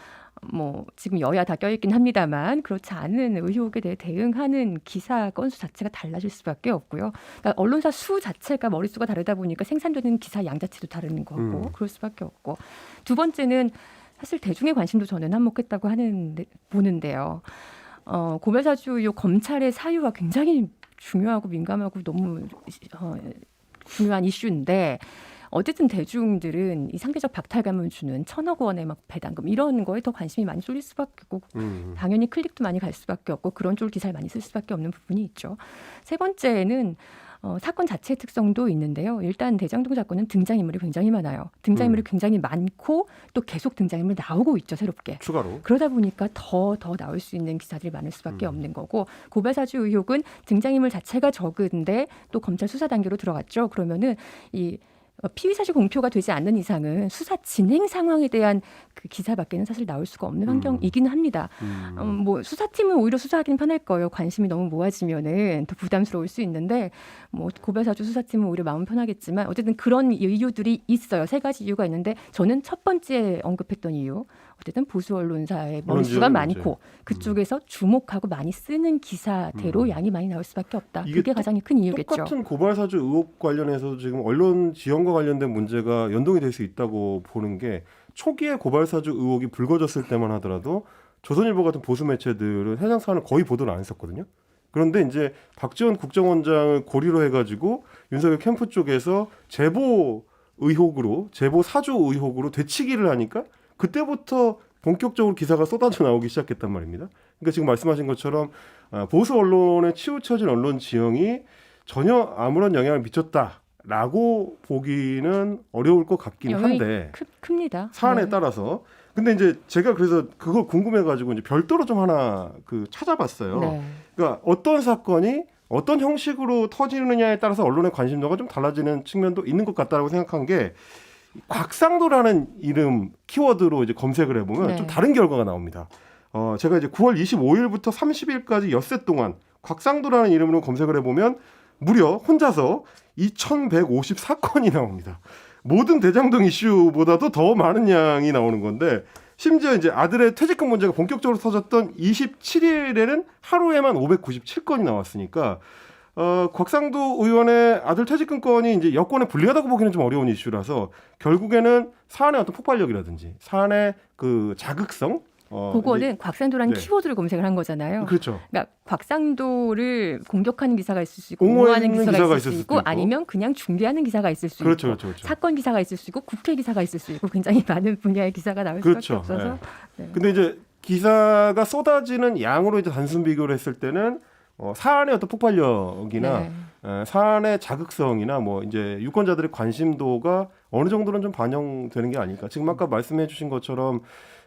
뭐 지금 여야 다 껴있긴 합니다만 그렇지 않은 의혹에 대해 대응하는 기사 건수 자체가 달라질 수밖에 없고요. 그러니까 언론사 수 자체가 머릿수가 다르다 보니까 생산되는 기사 양 자체도 다른 거고 그럴 수밖에 없고 두 번째는 사실 대중의 관심도 저는 한몫했다고 보는데요. 고발사주 의혹 검찰의 사유가 굉장히 중요하고 민감하고 너무 중요한 이슈인데 어쨌든 대중들은 이 상대적 박탈감을 주는 1,000억 원의 막 배당금 이런 거에 더 관심이 많이 쏠릴 수밖에 없고 당연히 클릭도 많이 갈 수밖에 없고 그런 쪽으로 기사를 많이 쓸 수밖에 없는 부분이 있죠. 세 번째는 사건 자체의 특성도 있는데요. 일단 대장동 사건은 등장인물이 굉장히 많아요. 등장인물이 굉장히 많고 또 계속 등장인물 나오고 있죠. 새롭게. 추가로. 그러다 보니까 더 나올 수 있는 기사들이 많을 수밖에 없는 거고 고발사주 의혹은 등장인물 자체가 적은데 또 검찰 수사 단계로 들어갔죠. 그러면은 이 피의 사실 공표가 되지 않는 이상은 수사 진행 상황에 대한 그 기사밖에는 사실 나올 수가 없는 환경이기는 합니다. 뭐 수사팀은 오히려 수사하기는 편할 거예요. 관심이 너무 모아지면은 더 부담스러울 수 있는데 뭐 고발사주 수사팀은 오히려 마음 편하겠지만 어쨌든 그런 이유들이 있어요. 세 가지 이유가 있는데 저는 첫 번째 언급했던 이유. 어쨌든 보수 언론사의 머릿수가 많고 그쪽에서 주목하고 많이 쓰는 기사대로 양이 많이 나올 수밖에 없다. 그게 가장 큰 이유겠죠. 똑같은 고발사주 의혹 관련해서 지금 언론 지원과 관련된 문제가 연동이 될 수 있다고 보는 게 초기에 고발사주 의혹이 불거졌을 때만 하더라도 조선일보 같은 보수 매체들은 해당 사안을 거의 보도를 안 했었거든요. 그런데 이제 박지원 국정원장을 고리로 해가지고 윤석열 캠프 쪽에서 제보 사주 의혹으로 되치기를 하니까 그때부터 본격적으로 기사가 쏟아져 나오기 시작했단 말입니다. 그러니까 지금 말씀하신 것처럼 보수 언론에 치우쳐진 언론 지형이 전혀 아무런 영향을 미쳤다라고 보기는 어려울 것 같긴 한데 큽니다. 사안에 따라서. 근데 이제 제가 그래서 그걸 궁금해가지고 이제 별도로 좀 하나 찾아봤어요. 네. 그러니까 어떤 사건이 어떤 형식으로 터지느냐에 따라서 언론의 관심도가 좀 달라지는 측면도 있는 것 같다라고 생각한 게 곽상도라는 이름 키워드로 이제 검색을 해보면 좀 다른 결과가 나옵니다. 제가 이제 9월 25일부터 30일까지 엿새 동안 곽상도라는 이름으로 검색을 해보면 무려 혼자서 2,154건이 나옵니다. 모든 대장동 이슈보다도 더 많은 양이 나오는 건데 심지어 이제 아들의 퇴직금 문제가 본격적으로 터졌던 27일에는 하루에만 597건이 나왔으니까 곽상도 의원의 아들 퇴직금 건이 이제 여권에 불리하다고 보기는 좀 어려운 이슈라서 결국에는 사안의 어떤 폭발력이라든지 사안의 그 자극성 그거는 곽상도라는 키워드를 검색을 한 거잖아요. 그렇죠. 그러니까 곽상도를 공격하는 기사가 있을 수 있고 옹호하는 옹호하는 기사가 있을 수 있고 아니면 그냥 중계하는 기사가 있을 수 그렇죠, 있고 그렇죠. 사건 기사가 있을 수 있고 국회 기사가 있을 수 있고 굉장히 많은 분야의 기사가 나올 수밖에 없어서. 네. 근데 이제 기사가 쏟아지는 양으로 이제 단순 비교를 했을 때는 사안의 어떤 폭발력이나 사안의 자극성이나 뭐 이제 유권자들의 관심도가 어느 정도는 좀 반영되는 게 아닐까. 지금 아까 말씀해주신 것처럼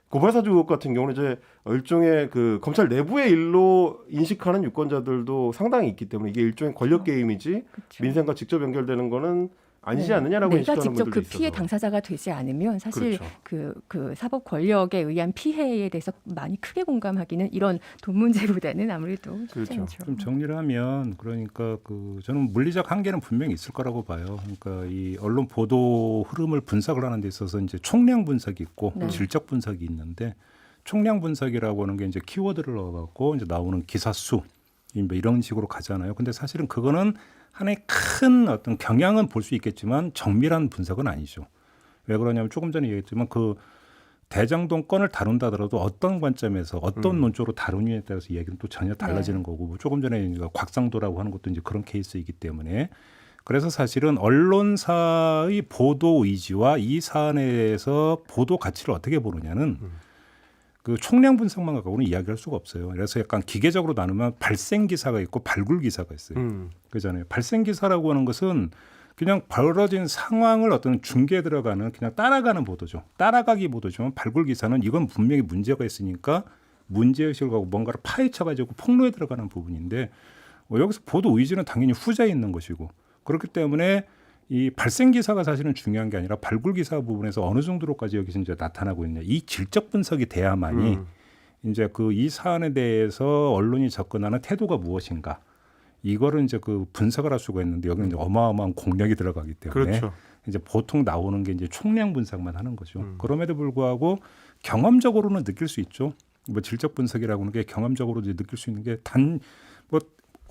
고발사주 의혹 같은 경우는 이제 일종의 그 검찰 내부의 일로 인식하는 유권자들도 상당히 있기 때문에 이게 일종의 권력 게임이지 민생과 직접 연결되는 거는 아니지 않느냐라고 내가 인식하는 직접 분들도 그 피해 있어서. 당사자가 되지 않으면 사실 그렇죠. 그 사법 권력에 의한 피해에 대해서 많이 크게 공감하기는 이런 돈 문제보다는 아무래도 쉽지 않죠. 좀 정리를 하면 그러니까 저는 물리적 한계는 분명히 있을 거라고 봐요. 그러니까 이 언론 보도 흐름을 분석을 하는 데 있어서 이제 총량 분석이 있고 질적 분석이 있는데 총량 분석이라고 하는 게 이제 키워드를 넣어갖고 이제 나오는 기사 수 뭐 이런 식으로 가잖아요. 근데 사실은 그거는 하나의 큰 어떤 경향은 볼 수 있겠지만 정밀한 분석은 아니죠. 왜 그러냐면 조금 전에 얘기했지만 그 대장동 건을 다룬다 하더라도 어떤 관점에서 어떤 논조로 다루느냐에 따라서 이야기는 또 전혀 달라지는 거고 뭐 조금 전에 곽상도라고 하는 것도 이제 그런 케이스이기 때문에 그래서 사실은 언론사의 보도 의지와 이 사안에서 보도 가치를 어떻게 보느냐는 그 총량 분석만 갖고는 이야기할 수가 없어요. 그래서 약간 기계적으로 나누면 발생 기사가 있고 발굴 기사가 있어요. 그잖아요. 발생 기사라고 하는 것은 그냥 벌어진 상황을 어떤 중계에 들어가는 그냥 따라가는 보도죠. 따라가기 보도지만 발굴 기사는 이건 분명히 문제가 있으니까 문제의식을 갖고 뭔가를 파헤쳐가지고 폭로에 들어가는 부분인데 여기서 보도 의지는 당연히 후자에 있는 것이고 그렇기 때문에 이 발생 기사가 사실은 중요한 게 아니라 발굴 기사 부분에서 어느 정도로까지 여기서 이제 나타나고 있냐 이 질적 분석이 돼야만이 이제 이 사안에 대해서 언론이 접근하는 태도가 무엇인가 이거를 이제 분석을 할 수가 있는데 여기는 이제 어마어마한 공력이 들어가기 때문에 이제 보통 나오는 게 이제 총량 분석만 하는 거죠. 그럼에도 불구하고 경험적으로는 느낄 수 있죠. 뭐 질적 분석이라고 하는 게 경험적으로 이제 느낄 수 있는 게 뭐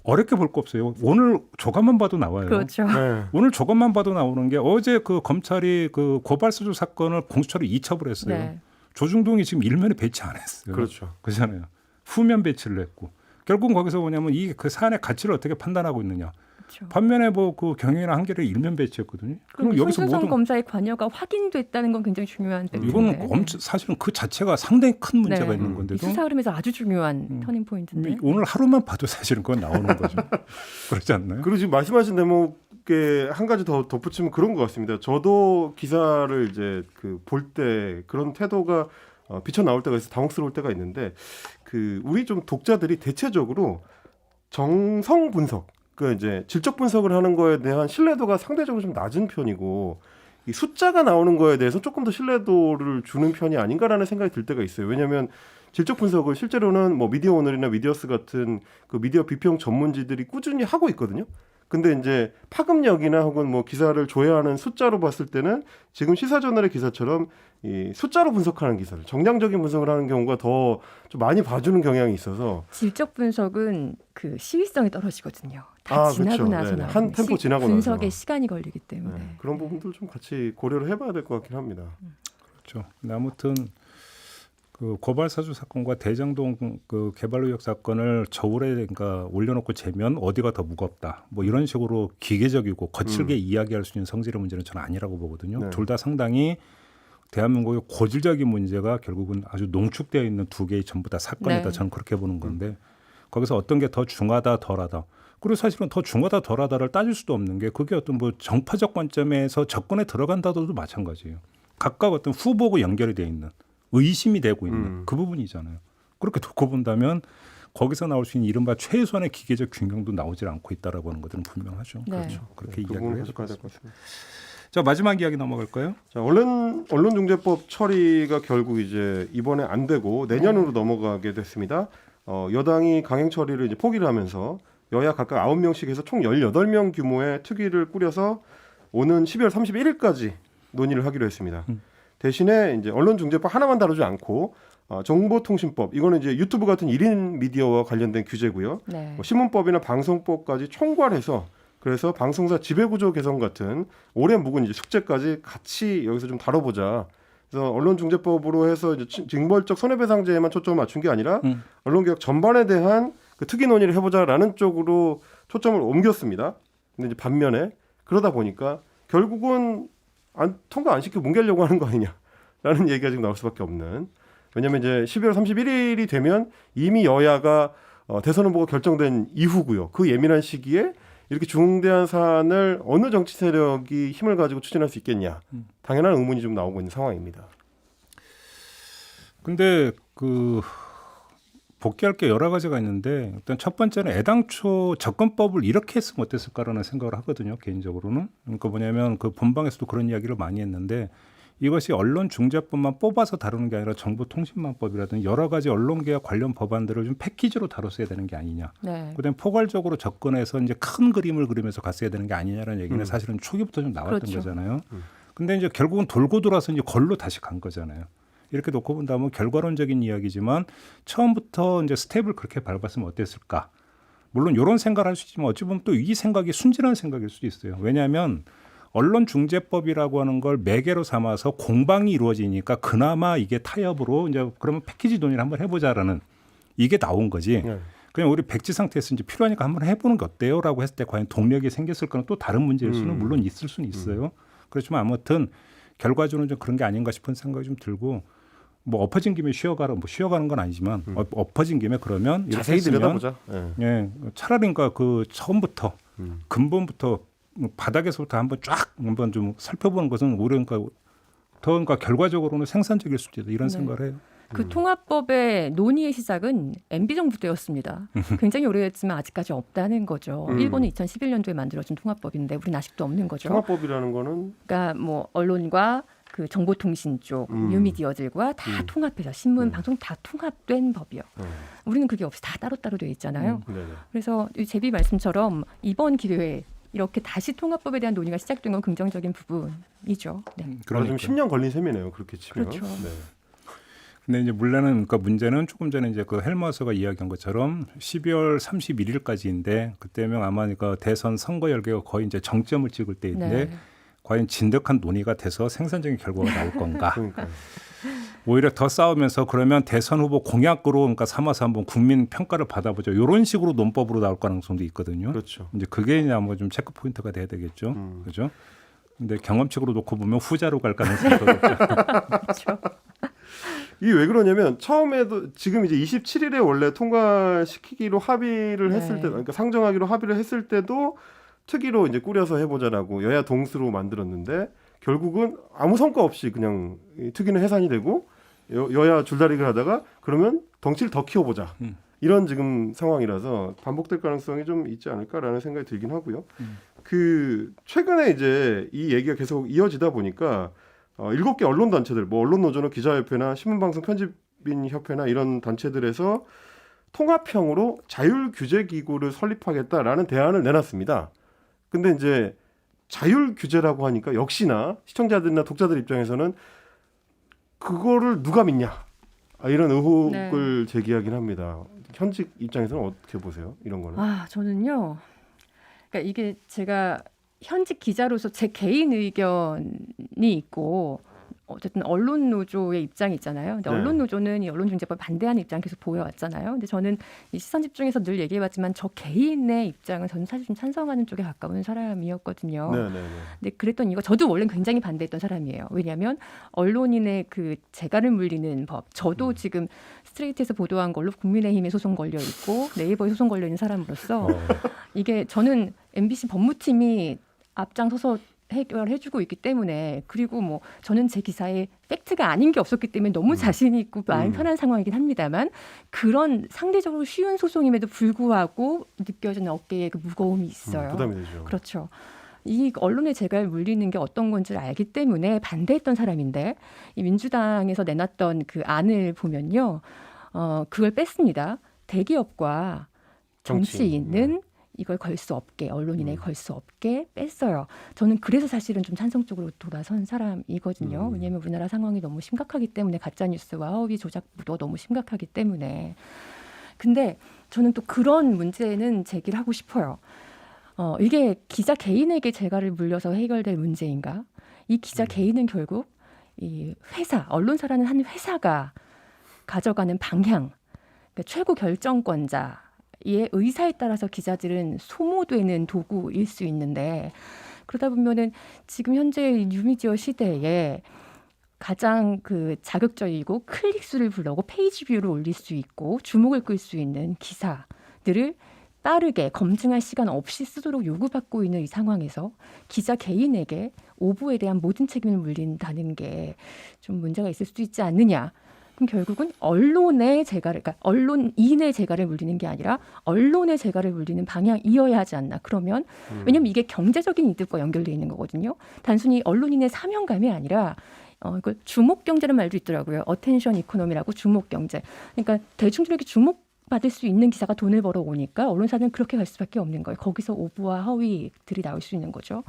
어렵게 볼 거 없어요. 오늘 조간만 봐도 나와요. 그렇죠. 네. 오늘 조간만 봐도 나오는 게 어제 검찰이 고발사주 사건을 공수처로 이첩을 했어요. 조중동이 지금 일면에 배치 안 했어요. 그렇죠. 그렇잖아요. 후면 배치를 했고 결국 거기서 뭐냐면 이 그 사안의 가치를 어떻게 판단하고 있느냐. 그렇죠. 반면에 뭐 그 경영이나 한겨레 일면 배치했거든요. 그럼 여기서 손수성 모든 검사의 관여가 확인됐다는 건 굉장히 중요한 팩트인데. 이거는 엄청 사실은 그 자체가 상당히 큰 문제가 네. 있는 이 건데도 수사 흐름에서 아주 중요한 터닝 포인트인데. 오늘 하루만 봐도 사실은 그건 나오는 거죠. 그렇지 않나요? 그리고 지금 말씀하신 대목에 한 가지 더 덧붙이면 그런 것 같습니다. 저도 기사를 이제 그 볼 때 그런 태도가 비쳐 나올 때가 있어 당혹스러울 때가 있는데 그 우리 좀 독자들이 대체적으로 정성 분석, 그 이제 질적 분석을 하는 거에 대한 신뢰도가 상대적으로 좀 낮은 편이고 이 숫자가 나오는 거에 대해서 조금 더 신뢰도를 주는 편이 아닌가라는 생각이 들 때가 있어요. 왜냐하면 질적 분석을 실제로는 뭐 미디어 오늘이나 미디어스 같은 그 미디어 비평 전문지들이 꾸준히 하고 있거든요. 근데 이제 파급력이나 혹은 뭐 기사를 조회하는 숫자로 봤을 때는 지금 시사저널의 기사처럼 이 숫자로 분석하는 기사를 정량적인 분석을 하는 경우가 더 좀 많이 봐주는 경향이 있어서 질적 분석은 그 시의성이 떨어지거든요. 다 지나고 그렇죠. 나서 네네. 나오는 한 템포 지나고 분석에 나서. 시간이 걸리기 때문에. 네, 그런 부분들 좀 같이 고려를 해봐야 될 것 같긴 합니다. 그렇죠. 근데 아무튼 그 고발사주 사건과 대장동 그 개발의혹 사건을 저울에 그러니까 올려놓고 재면 어디가 더 무겁다. 뭐 이런 식으로 기계적이고 거칠게 이야기할 수 있는 성질의 문제는 저는 아니라고 보거든요. 네. 둘 다 상당히 대한민국의 고질적인 문제가 결국은 아주 농축되어 있는 두 개의 전부 다 사건이다. 네. 저는 그렇게 보는 건데 거기서 어떤 게 더 중하다 덜하다. 그리고 사실은 더 중하다 덜하다를 따질 수도 없는 게 그게 어떤 뭐 정파적 관점에서 접근에 들어간다도 마찬가지예요. 각각 어떤 후보고 연결이 돼 있는 의심이 되고 있는 그 부분이잖아요. 그렇게 놓고 본다면 거기서 나올 수 있는 이른바 최소한의 기계적 균형도 나오질 않고 있다라고 하는 것들은 분명하죠. 네. 그렇죠. 그렇게 그 이야기를 부분을 해야 가져가야 될 것 같습니다. 자 마지막 이야기 넘어갈까요? 자, 언론중재법 처리가 결국 이제 이번에 안 되고 내년으로 넘어가게 됐습니다. 여당이 강행 처리를 이제 포기를 하면서 여야 각각 9명씩 해서 총 18명 규모의 특위를 꾸려서 오는 12월 31일까지 논의를 하기로 했습니다. 대신에 이제 언론중재법 하나만 다루지 않고 정보통신법 이거는 이제 유튜브 같은 1인 미디어와 관련된 규제고요. 네. 뭐 신문법이나 방송법까지 총괄해서 그래서 방송사 지배구조 개선 같은 오래 묵은 이제 숙제까지 같이 여기서 좀 다뤄보자. 그래서 언론중재법으로 해서 이제 징벌적 손해배상제에만 초점을 맞춘 게 아니라 언론개혁 전반에 대한 그 특위 논의를 해보자라는 쪽으로 초점을 옮겼습니다. 근데 이제 반면에 그러다 보니까 결국은 통과 안 시키고 뭉개려고 하는 거 아니냐라는 얘기가 지금 나올 수밖에 없는. 왜냐하면 이제 12월 31일이 되면 이미 여야가 대선 후보가 결정된 이후고요. 그 예민한 시기에 이렇게 중대한 사안을 어느 정치 세력이 힘을 가지고 추진할 수 있겠냐. 당연한 의문이 좀 나오고 있는 상황입니다. 근데 그 복귀할 게 여러 가지가 있는데 일단 첫 번째는 애당초 접근법을 이렇게 했으면 어땠을까라는 생각을 하거든요. 개인적으로는. 그러니까 뭐냐면 그 본방에서도 그런 이야기를 많이 했는데 이것이 언론중재법만 뽑아서 다루는 게 아니라 정보통신망법이라든지 여러 가지 언론개혁 관련 법안들을 좀 패키지로 다뤘어야 되는 게 아니냐. 네. 그다음에 포괄적으로 접근해서 이제 큰 그림을 그리면서 갔어야 되는 게 아니냐라는 얘기는 사실은 초기부터 좀 나왔던 그렇죠. 거잖아요. 근데 이제 결국은 돌고 돌아서 이제 걸로 다시 간 거잖아요. 이렇게 놓고 본다면 결과론적인 이야기지만 처음부터 이제 스텝을 그렇게 밟았으면 어땠을까? 물론 이런 생각을 할 수 있지만 어찌 보면 또 이 생각이 순진한 생각일 수도 있어요. 왜냐하면 언론중재법이라고 하는 걸 매개로 삼아서 공방이 이루어지니까 그나마 이게 타협으로 이제 그러면 패키지 논의를 한번 해보자라는 이게 나온 거지. 네. 그냥 우리 백지 상태에서 이제 필요하니까 한번 해보는 게 어때요라고 했을 때 과연 동력이 생겼을까는 또 다른 문제일 수는 물론 있을 수는 있어요. 그렇지만 아무튼 결과적으로는 좀 그런 게 아닌가 싶은 생각이 좀 들고 뭐 엎어진 김에 쉬어가라 뭐 쉬어가는 건 아니지만 엎어진 김에 그러면 이렇게 자세히 했으면 들여다보자. 네. 예, 차라리 그러니까 그 처음부터 근본부터 바닥에서부터 한번 쫙 한번 좀 살펴보는 것은 오히려 그러니까 결과적으로는 생산적일 수도 있다 이런 네. 생각을 해요. 그 통합법의 논의의 시작은 MB 정부 때였습니다. 굉장히 오래됐지만 아직까지 없다는 거죠. 일본은 2011년도에 만들어진 통합법인데 우리는 아직도 없는 거죠. 통합법이라는 거는 그러니까 뭐 언론과 그 정보통신 쪽 뉴미디어들과 다 통합해서 신문, 방송 다 통합된 법이요. 우리는 그게 없이 다 따로따로 돼 있잖아요. 네네. 그래서 이 제비 말씀처럼 이번 기회에 이렇게 다시 통합법에 대한 논의가 시작된 건 긍정적인 부분이죠. 네. 좀 그러니까. 10년 걸린 셈이네요. 그렇게 치면. 그렇죠. 네. 근데 이제 물론은 그러니까 문제는 조금 전에 이제 그 헬머스가 이야기한 것처럼 12월 31일까지인데 그때면 아마 그러니까 대선 선거 열기가 거의 이제 정점을 찍을 때인데 네. 과연 진득한 논의가 돼서 생산적인 결과가 나올 건가? 그러니까요. 오히려 더 싸우면서 그러면 대선 후보 공약으로 그러니까 삼아서 한번 국민 평가를 받아보죠. 이런 식으로 논법으로 나올 가능성도 있거든요. 그렇죠. 이제 그게 이제 아마 좀 체크 포인트가 돼야 되겠죠. 그죠? 근데 경험칙으로 놓고 보면 후자로 갈 가능성이 더 높죠. 그렇죠. 이게 왜 그러냐면 처음에도 지금 이제 27일에 원래 통과시키기로 합의를 했을 때, 그러니까 상정하기로 합의를 했을 때도 특위로 이제 꾸려서 해보자라고 여야 동수로 만들었는데 결국은 아무 성과 없이 그냥 이 특위는 해산이 되고 여야 줄다리기를 하다가 그러면 덩치를 더 키워보자. 이런 지금 상황이라서 반복될 가능성이 좀 있지 않을까라는 생각이 들긴 하고요. 그 최근에 이제 이 얘기가 계속 이어지다 보니까 7개 언론 단체들, 뭐 언론노조나 기자협회나 신문방송 편집인 협회나 이런 단체들에서 통합형으로 자율규제기구를 설립하겠다라는 대안을 내놨습니다. 근데 이제 자율규제라고 하니까 역시나 시청자들이나 독자들 입장에서는 그거를 누가 믿냐 이런 의혹을 제기하긴 합니다. 현직 입장에서는 어떻게 보세요? 이런 거는? 저는요. 그러니까 이게 제가 현직 기자로서 제 개인 의견이 있고 어쨌든 언론 노조의 입장이 있잖아요. 근데 네. 언론 노조는 이 언론중재법 반대하는 입장 계속 보여왔잖아요. 근데 저는 이 시선 집중에서 늘 얘기해봤지만 저 개인의 입장은 저는 사실 좀 찬성하는 쪽에 가까운 사람이었거든요. 네네네. 근데 그랬던 이유가 저도 원래 굉장히 반대했던 사람이에요. 왜냐하면 언론인의 그 재갈을 물리는 법. 저도 지금 스트레이트에서 보도한 걸로 국민의힘에 소송 걸려 있고 네이버에 소송 걸려 있는 사람으로서 이게 저는 MBC 법무팀이 앞장서서 해결해주고 있기 때문에 그리고 뭐 저는 제 기사에 팩트가 아닌 게 없었기 때문에 너무 자신 있고 마음 편한 상황이긴 합니다만 그런 상대적으로 쉬운 소송임에도 불구하고 느껴지는 어깨에 그 무거움이 있어요. 부담이 되죠. 그렇죠. 이 언론의 재갈 물리는 게 어떤 건지를 알기 때문에 반대했던 사람인데 이 민주당에서 내놨던 그 안을 보면요, 그걸 뺐습니다. 대기업과 정치인은 이걸 걸 수 없게 언론인에 걸 수 없게 뺐어요. 저는 그래서 사실은 좀 찬성 쪽으로 돌아선 사람이거든요. 왜냐하면 우리나라 상황이 너무 심각하기 때문에 가짜뉴스와 허위 조작도 너무 심각하기 때문에. 근데 저는 또 그런 문제는 제기를 하고 싶어요. 이게 기자 개인에게 재갈을 물려서 해결될 문제인가? 이 기자 개인은 결국 이 회사, 언론사라는 한 회사가 가져가는 방향, 그러니까 최고 결정권자 의 의사에 따라서 기자들은 소모되는 도구일 수 있는데 그러다 보면은 지금 현재 뉴미디어 시대에 가장 그 자극적이고 클릭수를 불러고 페이지 뷰를 올릴 수 있고 주목을 끌 수 있는 기사들을 빠르게 검증할 시간 없이 쓰도록 요구받고 있는 이 상황에서 기자 개인에게 오보에 대한 모든 책임을 물린다는 게 좀 문제가 있을 수도 있지 않느냐. 그럼 결국은 언론의 재갈을, 그러니까 언론인의 재갈을 물리는 게 아니라 언론의 재갈을 물리는 방향이어야 하지 않나. 그러면 왜냐하면 이게 경제적인 이득과 연결돼 있는 거거든요. 단순히 언론인의 사명감이 아니라 이걸 주목 경제라는 말도 있더라고요. 어텐션 이코노미라고 주목 경제. 그러니까 대중들에게 주목받을 수 있는 기사가 돈을 벌어오니까 언론사는 그렇게 갈 수밖에 없는 거예요. 거기서 오보와 허위들이 나올 수 있는 거죠.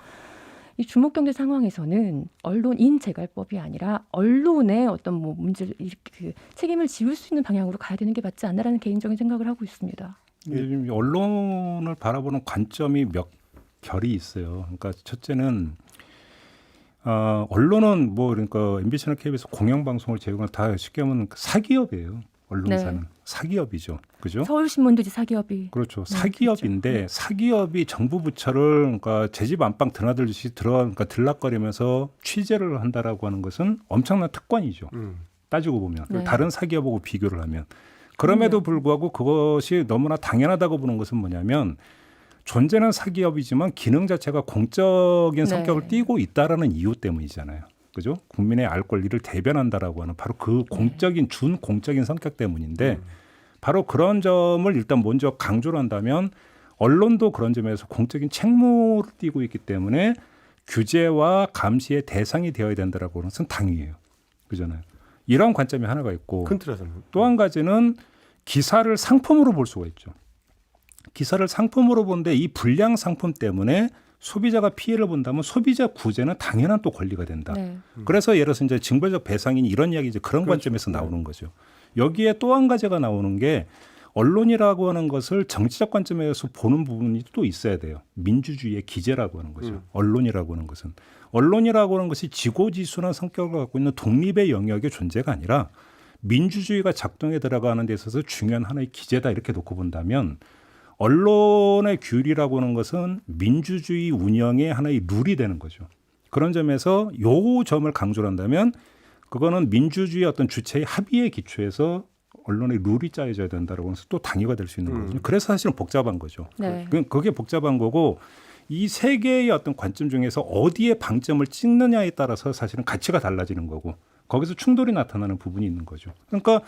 이 주목경제 상황에서는 언론인 재갈법이 아니라 언론의 어떤 뭐 문제를 그 책임을 지울 수 있는 방향으로 가야 되는 게 맞지 않나라는 개인적인 생각을 하고 있습니다. 요즘 언론을 바라보는 관점이 몇 결이 있어요. 그러니까 첫째는 언론은 뭐 그러니까 MBC나 KBS 공영방송을 제공한 다 쉽게 하면 사기업이에요. 언론사는 사기업이죠, 그죠? 서울신문도 이제 사기업이 그렇죠. 사기업인데 그렇죠. 사기업이 정부 부처를 그러니까 제 집 안방 드나들듯이 그러니까 들락거리면서 취재를 한다라고 하는 것은 엄청난 특권이죠. 따지고 보면 다른 사기업하고 비교를 하면 그럼에도 불구하고 그것이 너무나 당연하다고 보는 것은 뭐냐면 존재는 사기업이지만 기능 자체가 공적인 성격을 띠고 있다라는 이유 때문이잖아요. 그죠? 국민의 알 권리를 대변한다라고 하는 바로 그 공적인 준공적인 성격 때문인데 바로 그런 점을 일단 먼저 강조를 한다면 언론도 그런 점에서 공적인 책무를 띠고 있기 때문에 규제와 감시의 대상이 되어야 된다라고 하는 것은 당위예요. 그잖아요. 이런 관점이 하나가 있고 큰 틀에서는 또 한 가지는 기사를 상품으로 볼 수가 있죠. 기사를 상품으로 보는데 이 불량 상품 때문에 소비자가 피해를 본다면 소비자 구제는 당연한 또 권리가 된다. 그래서 예를 들어서 이제 징벌적 배상이니 이런 이야기 이제 그런 관점에서 나오는 거죠. 여기에 또 한 가지가 나오는 게 언론이라고 하는 것을 정치적 관점에서 보는 부분이 또 있어야 돼요. 민주주의의 기제라고 하는 거죠. 언론이라고 하는 것은. 언론이라고 하는 것이 지고지순한 성격을 갖고 있는 독립의 영역의 존재가 아니라 민주주의가 작동에 들어가는 데 있어서 중요한 하나의 기제다 이렇게 놓고 본다면 언론의 규율이라고 하는 것은 민주주의 운영의 하나의 룰이 되는 거죠. 그런 점에서 요 점을 강조를 한다면 그거는 민주주의 어떤 주체의 합의에 기초해서 언론의 룰이 짜여져야 된다고 해서 또 당위가 될 수 있는 거거든요. 그래서 사실은 복잡한 거죠. 네. 그게 복잡한 거고 이 세 개의 어떤 관점 중에서 어디에 방점을 찍느냐에 따라서 사실은 가치가 달라지는 거고 거기서 충돌이 나타나는 부분이 있는 거죠. 그러니까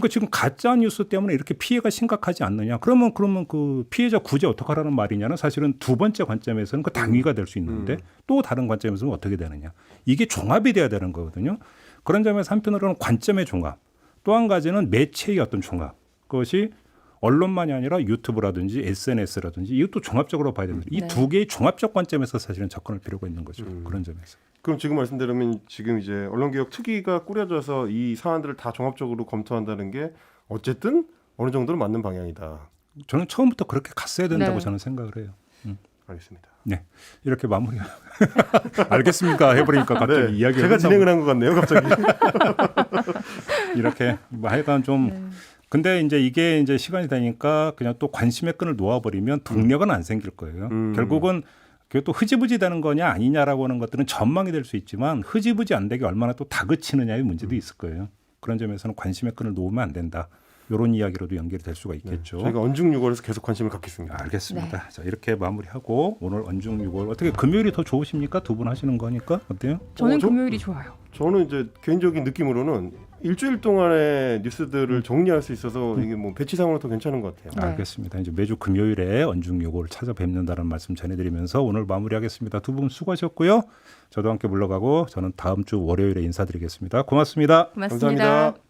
지금 가짜 뉴스 때문에 이렇게 피해가 심각하지 않느냐? 그러면 그 피해자 구제 어떻게 하라는 말이냐는 사실은 두 번째 관점에서는 그 당위가 될 수 있는데 또 다른 관점에서는 어떻게 되느냐? 이게 종합이 돼야 되는 거거든요. 그런 점에서 한편으로는 관점의 종합, 또 한 가지는 매체의 어떤 종합. 그것이 언론만이 아니라 유튜브라든지 SNS라든지 이것도 종합적으로 봐야 됩니다. 이 네. 두 개의 종합적 관점에서 사실은 접근할 필요가 있는 거죠. 그런 점에서. 그럼 지금 말씀드리면 지금 이제 언론개혁 특위가 꾸려져서 이 사안들을 다 종합적으로 검토한다는 게 어쨌든 어느 정도는 맞는 방향이다. 저는 처음부터 그렇게 갔어야 된다고 네. 저는 생각을 해요. 알겠습니다. 네, 이렇게 마무리. 알겠습니까? 해버리니까 갑자기 이야기가 제가 진행을 한 것 같네요, 갑자기. 이렇게 뭐 하여간 좀. 근데 이제 이게 이제 시간이 되니까 그냥 또 관심의 끈을 놓아버리면 동력은 안 생길 거예요. 결국은 그게 또 흐지부지 되는 거냐 아니냐라고 하는 것들은 전망이 될 수 있지만 흐지부지 안 되게 얼마나 또 다그치느냐의 문제도 있을 거예요. 그런 점에서는 관심의 끈을 놓으면 안 된다. 이런 이야기로도 연결이 될 수가 있겠죠. 저희가 언중6월에서 계속 관심을 갖겠습니다. 알겠습니다. 자, 이렇게 마무리하고 오늘 언중6월 어떻게 금요일이 더 좋으십니까? 두 분 하시는 거니까 어때요? 저는 금요일이 좋아요. 저는 이제 개인적인 느낌으로는 일주일 동안의 뉴스들을 정리할 수 있어서 이게 뭐 배치상으로 더 괜찮은 것 같아요. 네. 알겠습니다. 이제 매주 금요일에 언중6월 찾아뵙는다는 말씀 전해드리면서 오늘 마무리하겠습니다. 두 분 수고하셨고요. 저도 함께 물러가고 저는 다음 주 월요일에 인사드리겠습니다. 고맙습니다. 고맙습니다. 감사합니다.